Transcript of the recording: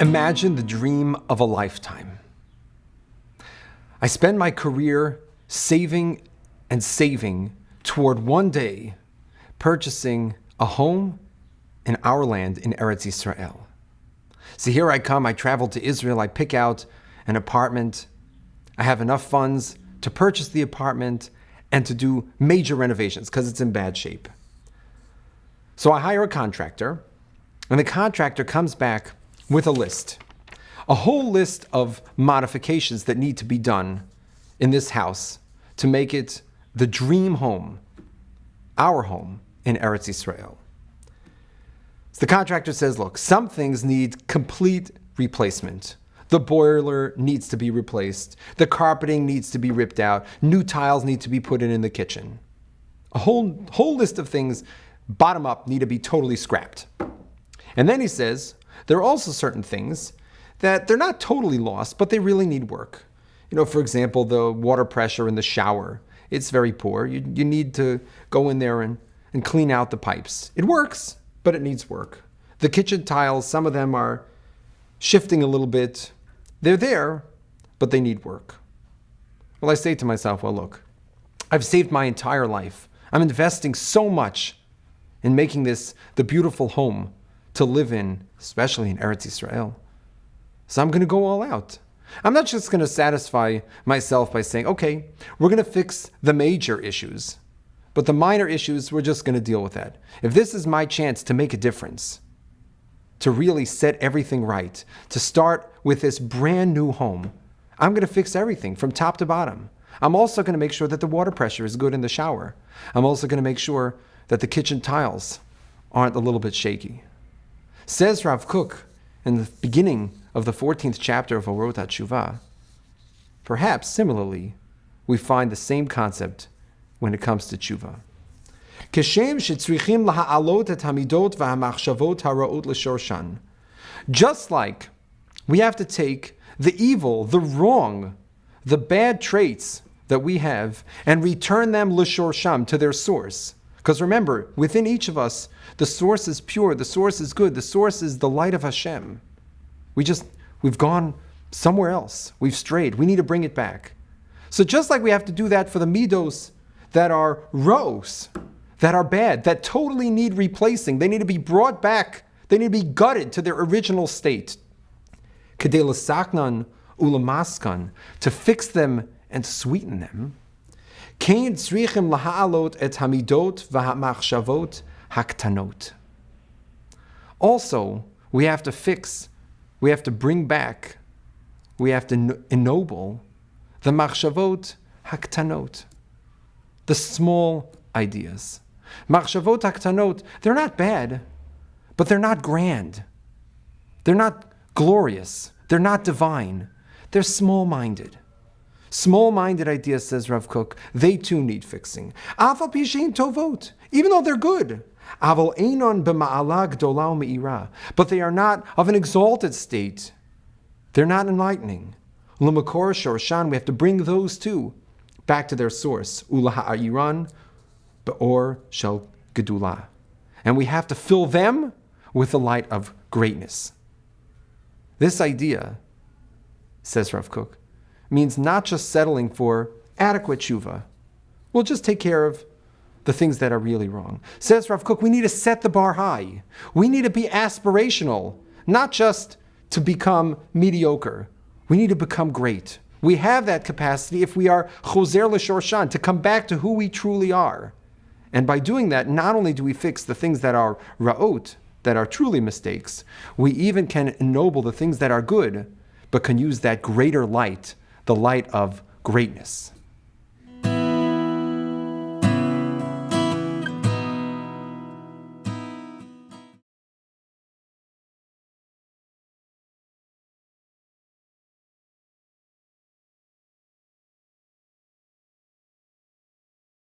Imagine the dream of a lifetime. I spend my career saving and saving toward one day purchasing a home in our land in Eretz Yisrael. So here I come, I travel to Israel, I pick out an apartment. I have enough funds to purchase the apartment and to do major renovations because it's in bad shape. So I hire a contractor, and the contractor comes back with a list, a whole list of modifications that need to be done in this house to make it the dream home, our home in Eretz Yisrael. So the contractor says, look, some things need complete replacement. The boiler needs to be replaced. The carpeting needs to be ripped out. New tiles need to be put in the kitchen. A whole list of things, bottom up, need to be totally scrapped. And then he says, there are also certain things that they're not totally lost, but they really need work. For example, the water pressure in the shower. It's very poor. You need to go in there and clean out the pipes. It works, but it needs work. The kitchen tiles, some of them are shifting a little bit. They're there, but they need work. Well, I say to myself, well, look, I've saved my entire life. I'm investing so much in making this the beautiful home to live in, especially in Eretz Yisrael. So I'm going to go all out. I'm not just going to satisfy myself by saying, okay, we're going to fix the major issues, but the minor issues, we're just going to deal with that. If this is my chance to make a difference, to really set everything right, to start with this brand new home, I'm going to fix everything from top to bottom. I'm also going to make sure that the water pressure is good in the shower. I'm also going to make sure that the kitchen tiles aren't a little bit shaky. Says Rav Kook in the beginning of the 14th chapter of Orot Teshuva, perhaps similarly, we find the same concept when it comes to tshuva. Just like we have to take the evil, the wrong, the bad traits that we have and return them l'shorsham, to their source. Because remember, within each of us, the source is pure, the source is good, the source is the light of Hashem. We've gone somewhere else. We've strayed. We need to bring it back. So just like we have to do that for the midos that are rose, that are bad, that totally need replacing, they need to be brought back, they need to be gutted to their original state. Kedei l'saknan ulamaskan, to fix them and sweeten them. Kein tzrichim laha'alot et hamidot v'hamachshavot haktanot. Also, we have to fix, we have to bring back, we have to ennoble the machshavot haktanot, the small ideas. Machshavot haktanot, they're not bad, but they're not grand. They're not glorious. They're not divine. They're small-minded. Small-minded ideas, says Rav Kook, they too need fixing. Aval pishin tovot, even though they're good. Aval einon b'ma'ala gdola u'me'ira, but they are not of an exalted state. They're not enlightening. L'makor shorshan, we have to bring those too back to their source. Ulaha'a'iran be'or shel gedula, and we have to fill them with the light of greatness. This idea, says Rav Kook, means not just settling for adequate tshuva. We'll just take care of the things that are really wrong. Says Rav Kook, we need to set the bar high. We need to be aspirational, not just to become mediocre. We need to become great. We have that capacity if we are choser l'shorshan, to come back to who we truly are. And by doing that, not only do we fix the things that are ra'ot, that are truly mistakes, we even can ennoble the things that are good, but can use that greater light, the light of greatness.